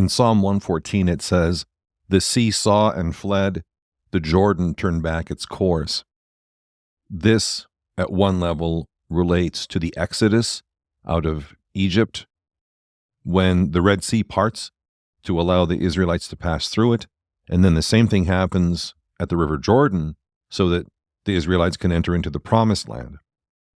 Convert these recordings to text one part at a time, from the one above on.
In Psalm 114 it says, "The sea saw and fled, the Jordan turned back its course." This, at one level, relates to the Exodus out of Egypt, when the Red Sea parts to allow the Israelites to pass through it, and then the same thing happens at the River Jordan so that the Israelites can enter into the Promised Land.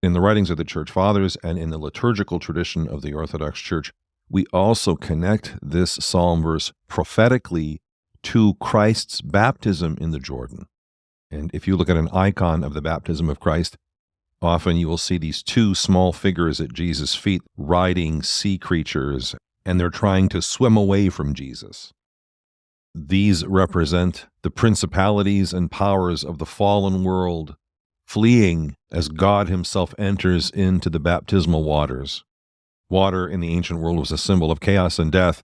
In the writings of the Church Fathers and in the liturgical tradition of the Orthodox Church, we also connect this psalm verse prophetically to Christ's baptism in the Jordan. And if you look at an icon of the baptism of Christ, often you will see these two small figures at Jesus' feet riding sea creatures, and they're trying to swim away from Jesus. These represent the principalities and powers of the fallen world fleeing as God himself enters into the baptismal waters. Water in the ancient world was a symbol of chaos and death,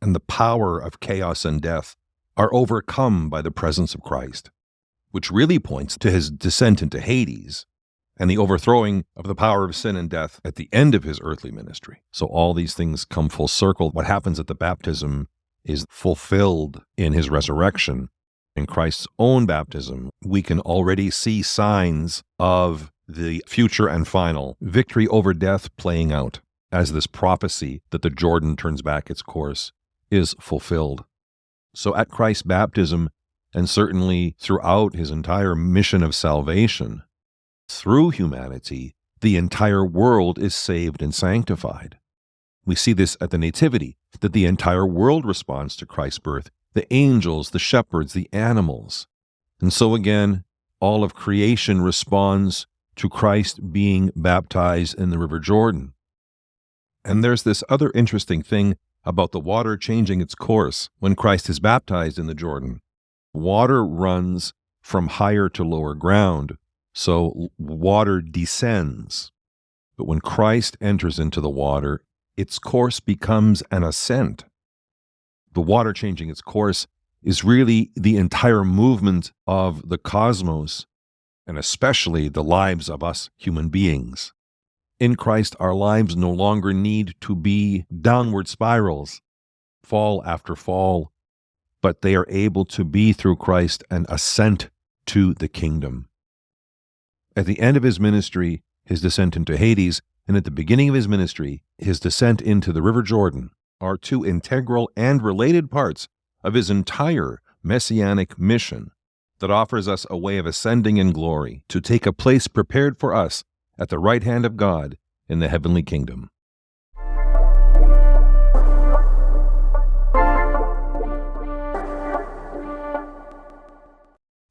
and the power of chaos and death are overcome by the presence of Christ, which really points to his descent into Hades and the overthrowing of the power of sin and death at the end of his earthly ministry. So all these things come full circle. What happens at the baptism is fulfilled in his resurrection. In Christ's own baptism, we can already see signs of the future and final victory over death playing out as this prophecy that the Jordan turns back its course is fulfilled. So at Christ's baptism, and certainly throughout his entire mission of salvation, through humanity, the entire world is saved and sanctified. We see this at the Nativity, that the entire world responds to Christ's birth, the angels, the shepherds, the animals. And so again, all of creation responds to Christ being baptized in the River Jordan. And there's this other interesting thing about the water changing its course when Christ is baptized in the Jordan. Water runs from higher to lower ground, so water descends. But when Christ enters into the water, its course becomes an ascent. The water changing its course is really the entire movement of the cosmos, and especially the lives of us human beings. In Christ, our lives no longer need to be downward spirals, fall after fall, but they are able to be, through Christ, an ascent to the kingdom. At the end of his ministry, his descent into Hades, and at the beginning of his ministry, his descent into the River Jordan, are two integral and related parts of his entire messianic mission that offers us a way of ascending in glory to take a place prepared for us at the right hand of God in the heavenly kingdom.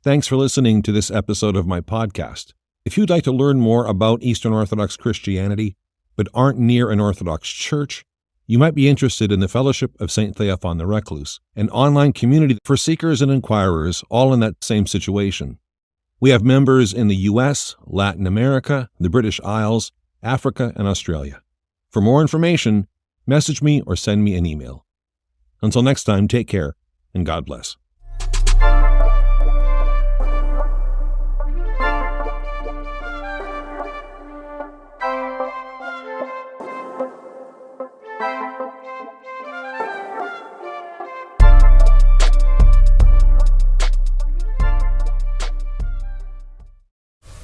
Thanks for listening to this episode of my podcast. If you'd like to learn more about Eastern Orthodox Christianity, but aren't near an Orthodox church, you might be interested in the Fellowship of St. Theophan the Recluse, an online community for seekers and inquirers, all in that same situation. We have members in the U.S., Latin America, the British Isles, Africa, and Australia. For more information, message me or send me an email. Until next time, take care, and God bless.